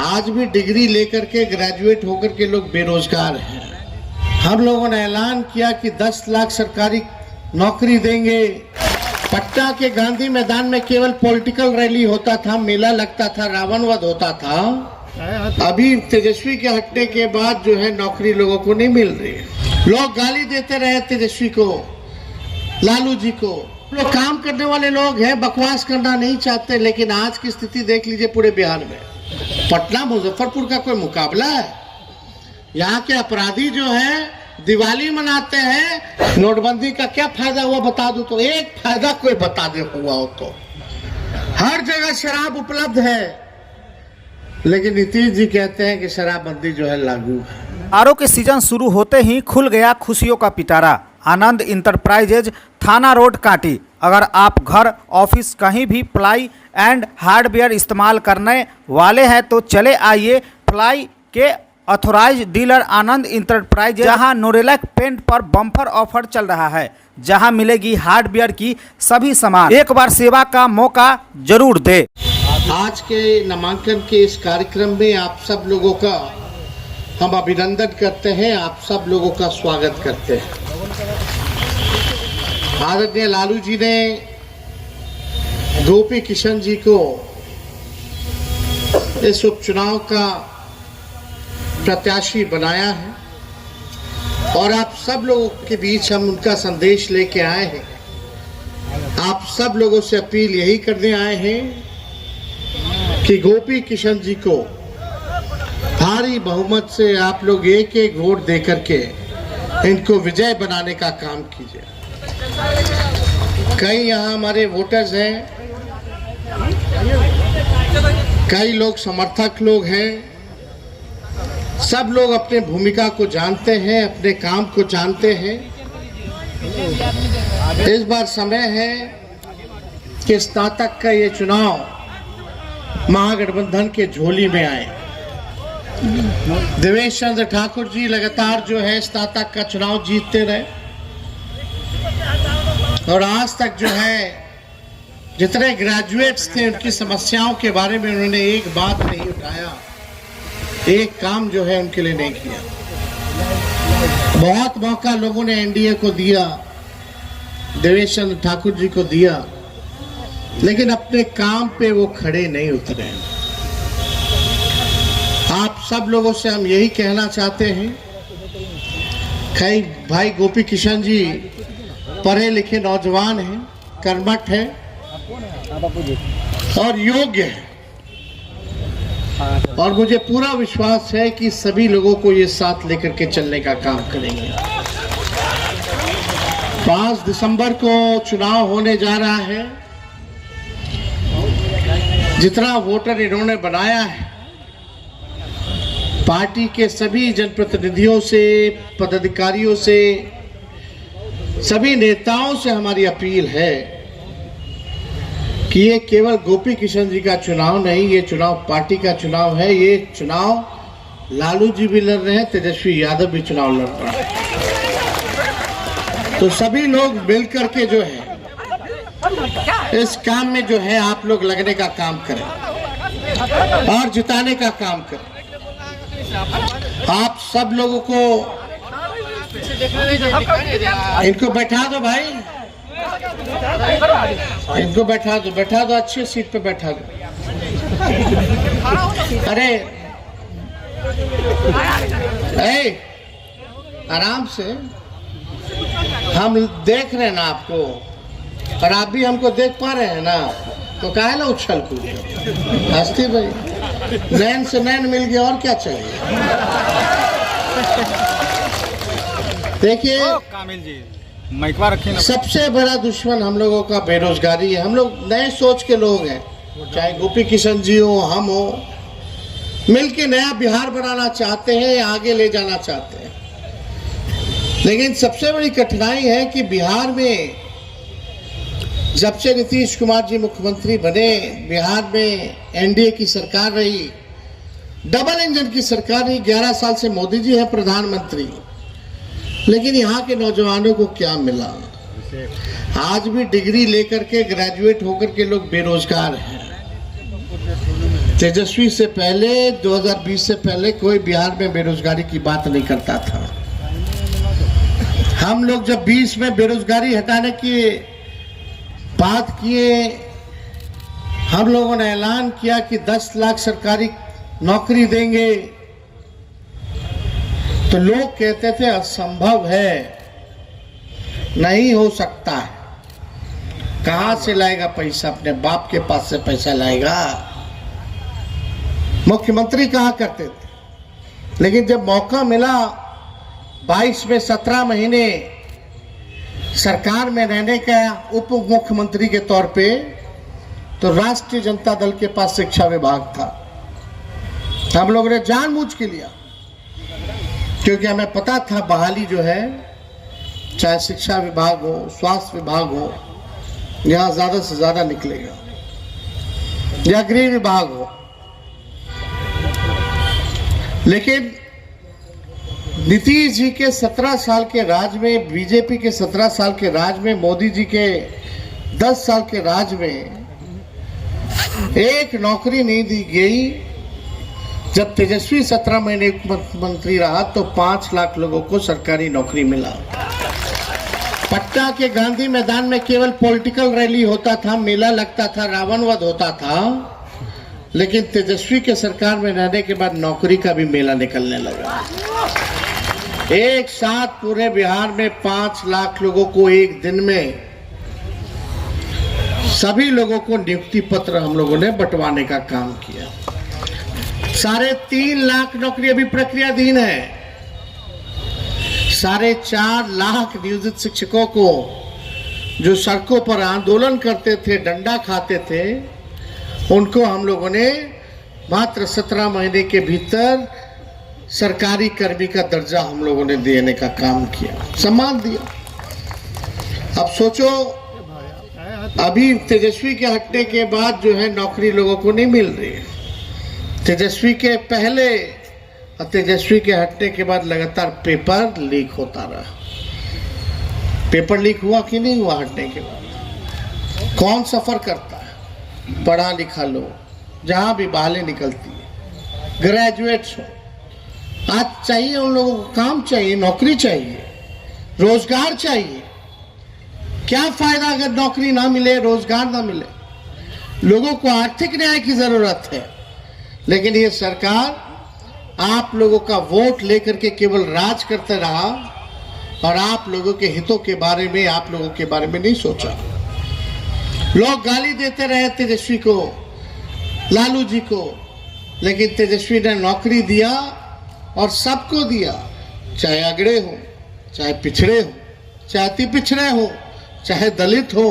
आज भी डिग्री लेकर के ग्रेजुएट होकर के लोग बेरोजगार हैं। हम लोगों ने ऐलान किया कि 10 लाख सरकारी नौकरी देंगे। पटना के गांधी मैदान में केवल पॉलिटिकल रैली होता था, मेला लगता था, रावण वध होता था। अभी तेजस्वी के हटने के बाद जो है नौकरी लोगों को नहीं मिल रही है। लोग गाली देते रहे तेजस्वी को, लालू जी को। लोग काम करने वाले लोग हैं, बकवास करना नहीं चाहते। लेकिन आज की स्थिति देख लीजिए पूरे बिहार में। पटना मुजफ्फरपुर का कोई मुकाबला है? यहाँ के अपराधी जो है दिवाली मनाते हैं। नोटबंदी का क्या फायदा हुआ बता दो तो, एक फायदा कोई बता दे हुआ हो तो। हर जगह शराब उपलब्ध है, लेकिन नीतीश जी कहते हैं कि शराबबंदी जो है लागू है। आरओ के सीजन शुरू होते ही खुल गया खुशियों का पिटारा। आनंद इंटरप्राइजेज, थाना रोड, कांटी। अगर आप घर, ऑफिस, कहीं भी प्लाई एंड हार्डवेयर इस्तेमाल करने वाले हैं तो चले आइए प्लाई के ऑथोराइज डीलर आनंद इंटरप्राइजेज, जहां नोरेलैक पेंट पर बम्पर ऑफर चल रहा है, जहां मिलेगी हार्डवेयर की सभी सामान। एक बार सेवा का मौका जरूर दे। आज के नामांकन के इस कार्यक्रम में आप सब लोगों का हम अभिनंदन करते हैं, आप सब लोगों का स्वागत करते हैं। आदरणीय लालू जी ने गोपी किशन जी को इस उपचुनाव का प्रत्याशी बनाया है और आप सब लोगों के बीच हम उनका संदेश लेके आए हैं। आप सब लोगों से अपील यही करने आए हैं कि गोपी किशन जी को भारी बहुमत से आप लोग एक एक वोट दे करके इनको विजय बनाने का काम कीजिए। कई यहाँ हमारे वोटर्स हैं, कई लोग समर्थक लोग हैं। सब लोग अपने भूमिका को जानते हैं, अपने काम को जानते हैं। इस बार समय है कि स्नातक का ये चुनाव महागठबंधन के झोली में आए। देवेश चंद्र ठाकुर जी लगातार जो है स्नातक का चुनाव जीतते रहे और आज तक जो है जितने ग्रेजुएट्स थे उनकी समस्याओं के बारे में उन्होंने एक बात नहीं उठाया, एक काम जो है उनके लिए नहीं किया। बहुत मौका लोगों ने एनडीए को दिया, देवेश चंद्र ठाकुर जी को दिया, लेकिन अपने काम पे वो खड़े नहीं उतरे। आप सब लोगों से हम यही कहना चाहते हैं, कई भाई गोपी किशन जी पढ़े लिखे नौजवान हैं, कर्मठ हैं और योग्य हैं और मुझे पूरा विश्वास है कि सभी लोगों को ये साथ लेकर के चलने का काम करेंगे। 5 दिसंबर को चुनाव होने जा रहा है। जितना वोटर इन्होंने बनाया है, पार्टी के सभी जनप्रतिनिधियों से, पदाधिकारियों से, सभी नेताओं से हमारी अपील है कि ये केवल गोपी किशन जी का चुनाव नहीं, ये चुनाव पार्टी का चुनाव है। ये चुनाव लालू जी भी लड़ रहे हैं, तेजस्वी यादव भी चुनाव लड़ रहे हैं। तो सभी लोग मिलकर के जो है इस काम में जो है आप लोग लगने का काम करें और जिताने का काम करें। आप सब लोगों को इनको बैठा दो भाई, इनको बैठा दो, अच्छी सीट पे बैठा दो। अरे आराम से, हम देख रहे हैं ना आपको और आप भी हमको देख पा रहे हैं ना, तो काहे ना उछल कूद हस्ती भाई, नैन से नैन मिल गया और क्या चाहिए। देखिए कामिल जी माइकवा रखिए ना। सबसे बड़ा दुश्मन हम लोगों का बेरोजगारी है। हम लोग नए सोच के लोग हैं, चाहे गोपी किशन जी हो, हम हो, मिलके नया बिहार बनाना चाहते हैं, आगे ले जाना चाहते हैं। लेकिन सबसे बड़ी कठिनाई है कि बिहार में जब से नीतीश कुमार जी मुख्यमंत्री बने, बिहार में एनडीए की सरकार रही, डबल इंजन की सरकार रही। 11 साल से मोदी जी हैं प्रधानमंत्री, लेकिन यहाँ के नौजवानों को क्या मिला? आज भी डिग्री लेकर के ग्रेजुएट होकर के लोग बेरोजगार हैं। तेजस्वी से पहले 2020 से पहले कोई बिहार में बेरोजगारी की बात नहीं करता था। हम लोग जब 20 में बेरोजगारी हटाने की बात किए, हम लोगों ने ऐलान किया कि 10 लाख सरकारी नौकरी देंगे, तो लोग कहते थे असंभव है, नहीं हो सकता है, कहां से लाएगा पैसा, अपने बाप के पास से पैसा लाएगा। मुख्यमंत्री कहा करते थे। लेकिन जब मौका मिला 22 में 17 महीने सरकार में रहने का उप मुख्यमंत्री के तौर पे, तो राष्ट्रीय जनता दल के पास शिक्षा विभाग था। हम लोगों ने जानबूझ के लिया, क्योंकि हमें पता था बहाली जो है, चाहे शिक्षा विभाग हो, स्वास्थ्य विभाग हो, यहां ज्यादा से ज्यादा निकलेगा, या गृह विभाग हो। लेकिन नीतीश जी के 17 साल के राज में, बीजेपी के 17 साल के राज में, मोदी जी के 10 साल के राज में एक नौकरी नहीं दी गई। जब तेजस्वी 17 महीने मुख्यमंत्री रहा तो 5 लाख लोगों को सरकारी नौकरी मिला। पटना के गांधी मैदान में केवल पॉलिटिकल रैली होता था, मेला लगता था, रावण वध होता था, लेकिन तेजस्वी के सरकार में रहने के बाद नौकरी का भी मेला निकलने लगा। एक साथ पूरे बिहार में 5 लाख लोगों को एक दिन में, सभी लोगों को नियुक्ति पत्र हम लोगों ने बंटवाने का काम किया। 3.5 लाख नौकरी अभी प्रक्रियाधीन है। 4.5 लाख नियोजित शिक्षकों को जो सड़कों पर आंदोलन करते थे, डंडा खाते थे, उनको हम लोगों ने मात्र 17 महीने के भीतर सरकारी कर्मी का दर्जा हम लोगों ने देने का काम किया, सम्मान दिया। अब सोचो, अभी तेजस्वी के हटने के बाद जो है नौकरी लोगों को नहीं मिल रही है। तेजस्वी के पहले और तेजस्वी के हटने के बाद लगातार पेपर लीक होता रहा। पेपर लीक हुआ कि नहीं हुआ हटने के बाद? कौन सफर करता है? पढ़ा लिखा लोग, जहां भी बहाली निकलती है, ग्रेजुएट्स हो। आज चाहिए उन लोगों को काम चाहिए, नौकरी चाहिए, रोजगार चाहिए। क्या फायदा अगर नौकरी ना मिले, रोजगार ना मिले? लोगों को आर्थिक न्याय की जरूरत है, लेकिन ये सरकार आप लोगों का वोट लेकर के केवल राज करते रहा और आप लोगों के हितों के बारे में, आप लोगों के बारे में नहीं सोचा। लोग गाली देते रहे तेजस्वी को, लालू जी को, लेकिन तेजस्वी ने नौकरी दिया और सबको दिया, चाहे अगड़े हो, चाहे पिछड़े हो, चाहे अति पिछड़े हो, चाहे दलित हो,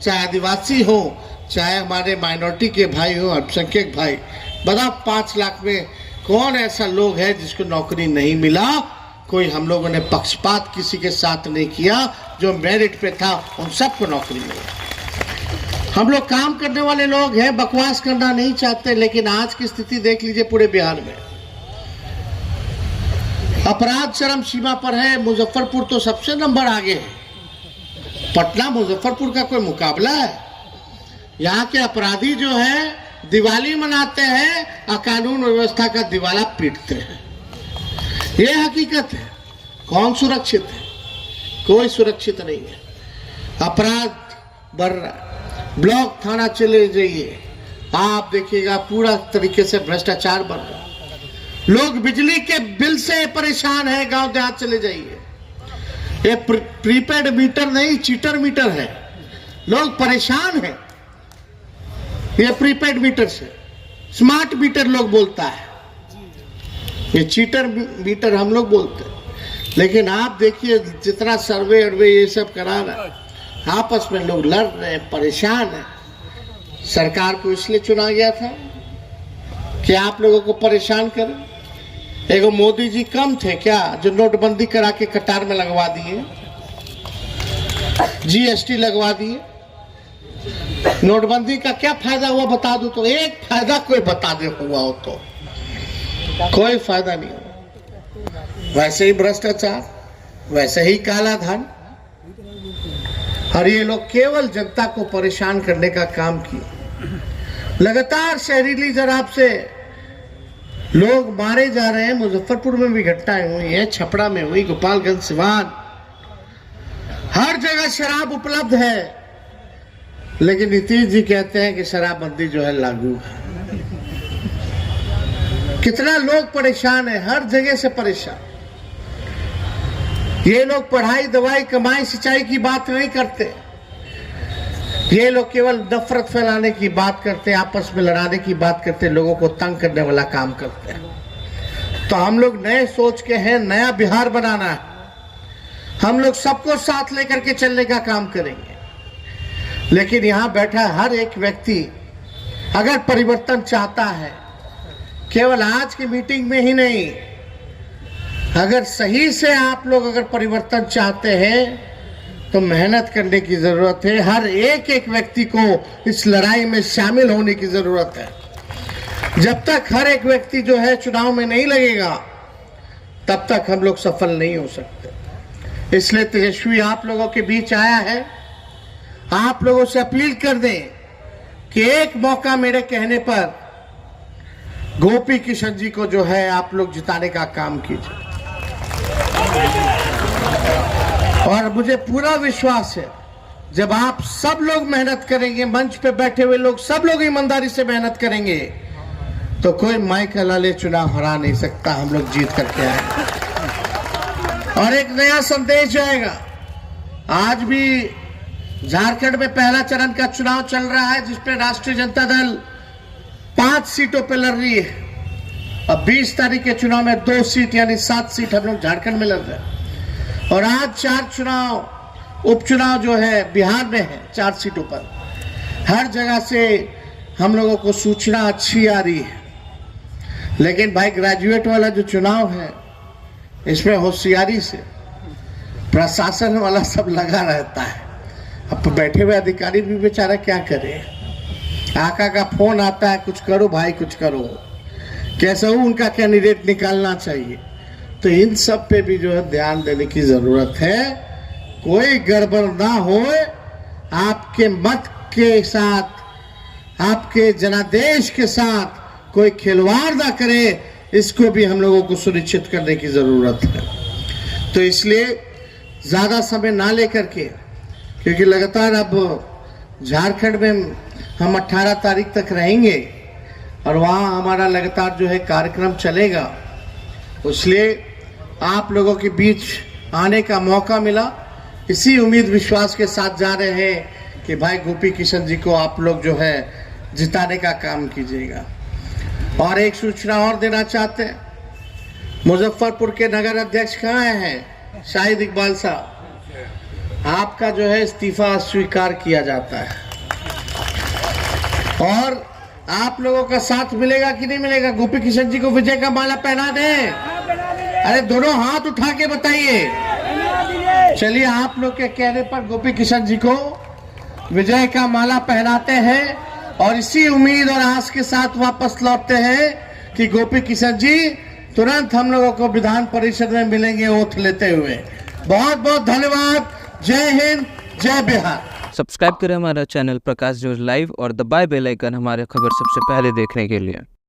चाहे आदिवासी हो, चाहे हमारे माइनॉरिटी के भाई हो, अल्पसंख्यक भाई। बताओ 5 लाख में कौन ऐसा लोग है जिसको नौकरी नहीं मिला? कोई हम लोगों ने पक्षपात किसी के साथ नहीं किया, जो मेरिट पे था उन सबको नौकरी मिली। हम लोग काम करने वाले लोग हैं, बकवास करना नहीं चाहते, लेकिन आज की स्थिति देख लीजिए पूरे बिहार में। अपराध चरम सीमा पर है। मुजफ्फरपुर तो सबसे नंबर आगे है। पटना मुजफ्फरपुर का कोई मुकाबला है? यहाँ के अपराधी जो है दिवाली मनाते हैं और कानून व्यवस्था का दिवाला पीटते हैं। ये हकीकत है। कौन सुरक्षित है? कोई सुरक्षित नहीं है। अपराध बढ़ रहा है। ब्लॉक थाना चले जाइए, आप देखिएगा पूरा तरीके से भ्रष्टाचार बढ़ रहा है। लोग बिजली के बिल से परेशान है। गांव देहात चले जाइए, ये प्रीपेड मीटर नहीं, चीटर मीटर है। लोग परेशान हैं ये प्रीपेड मीटर से। स्मार्ट मीटर लोग बोलता है, ये चीटर मीटर हम लोग बोलते हैं। लेकिन आप देखिए जितना सर्वे अर्वे ये सब करा रहा है, आपस में लोग लड़ रहे हैं, परेशान है। सरकार को इसलिए चुना गया था कि आप लोगों को परेशान करें। एगो मोदी जी कम थे क्या जो नोटबंदी करा के कतार में लगवा दिए, जीएसटी लगवा दिए? नोटबंदी का क्या फायदा हुआ बता दो तो, एक फायदा कोई बता दे हुआ हो तो? कोई फायदा नहीं हुआ। वैसे ही भ्रष्टाचार, वैसे ही काला धन, और ये लोग केवल जनता को परेशान करने का काम किए। लगातार जहरीली शराब से लोग मारे जा रहे हैं। मुजफ्फरपुर में भी घटनाएं हुई हैं, छपरा में हुई, गोपालगंज, सिवान, हर जगह शराब उपलब्ध है। लेकिन नीतीश जी कहते हैं कि शराबबंदी जो है लागू है। कितना लोग परेशान है, हर जगह से परेशान। ये लोग पढ़ाई, दवाई, कमाई, सिंचाई की बात नहीं करते। ये लोग केवल नफरत फैलाने की बात करते हैं, आपस में लड़ाने की बात करते हैं, लोगों को तंग करने वाला काम करते हैं। तो हम लोग नए सोच के हैं, नया बिहार बनाना है। हम लोग सबको साथ लेकर के चलने का काम करेंगे। लेकिन यहाँ बैठा हर एक व्यक्ति अगर परिवर्तन चाहता है, केवल आज की मीटिंग में ही नहीं, अगर सही से आप लोग अगर परिवर्तन चाहते हैं तो मेहनत करने की जरूरत है। हर एक एक व्यक्ति को इस लड़ाई में शामिल होने की जरूरत है। जब तक हर एक व्यक्ति जो है चुनाव में नहीं लगेगा, तब तक हम लोग सफल नहीं हो सकते। इसलिए तेजस्वी आप लोगों के बीच आया है। आप लोगों से अपील कर दें कि एक मौका मेरे कहने पर गोपी किशन जी को जो है आप लोग जिताने का काम कीजिए। और मुझे पूरा विश्वास है, जब आप सब लोग मेहनत करेंगे, मंच पे बैठे हुए लोग सब लोग ईमानदारी से मेहनत करेंगे, तो कोई माइकल लाले चुनाव हरा नहीं सकता। हम लोग जीत करके आएंगे और एक नया संदेश जाएगा। आज भी झारखंड में पहला चरण का चुनाव चल रहा है, जिसपे राष्ट्रीय जनता दल 5 सीटों पर लड़ रही है। अब 20 तारीख के चुनाव में 2 सीट यानी 7 सीट हम लोग झारखंड में लड़ रहे हैं। और आज 4 चुनाव, उपचुनाव जो है बिहार में है 4 सीटों पर। हर जगह से हम लोगों को सूचना अच्छी आ रही है। लेकिन भाई ग्रेजुएट वाला जो चुनाव है, इसमें होशियारी से प्रशासन वाला सब लगा रहता है। अब बैठे हुए अधिकारी भी बेचारा क्या करे, आका का फोन आता है, कुछ करो भाई कुछ करो, कैसे हो उनका कैंडिडेट निकालना चाहिए। तो इन सब पे भी जो है ध्यान देने की जरूरत है। कोई गड़बड़ ना हो, आपके मत के साथ, आपके जनादेश के साथ कोई खिलवाड़ ना करे, इसको भी हम लोगों को सुनिश्चित करने की जरूरत है। तो इसलिए ज्यादा समय ना लेकर के, क्योंकि लगातार अब झारखंड में हम 18 तारीख तक रहेंगे और वहाँ हमारा लगातार जो है कार्यक्रम चलेगा, इसलिए आप लोगों के बीच आने का मौका मिला। इसी उम्मीद विश्वास के साथ जा रहे हैं कि भाई गोपी किशन जी को आप लोग जो है जिताने का काम कीजिएगा। और एक सूचना और देना चाहते हैं, मुजफ्फरपुर के नगर अध्यक्ष कहाँ हैं? शाहिद इकबाल साहब, आपका जो है इस्तीफा स्वीकार किया जाता है। और आप लोगों का साथ मिलेगा कि नहीं मिलेगा? गोपी किशन जी को विजय का माला पहना दें। अरे दोनों हाथ उठा के बताइए। चलिए आप लोग के कहने पर गोपी किशन जी को विजय का माला पहनाते हैं और इसी उम्मीद और आस के साथ वापस लौटते हैं कि गोपी किशन जी तुरंत हम लोगों को विधान परिषद में मिलेंगे ओथ लेते हुए। बहुत बहुत धन्यवाद। जय हिंद, जय बिहार। सब्सक्राइब करें हमारा चैनल प्रकाश न्यूज लाइव और दबाए बेल आइकन हमारे खबर सबसे पहले देखने के लिए।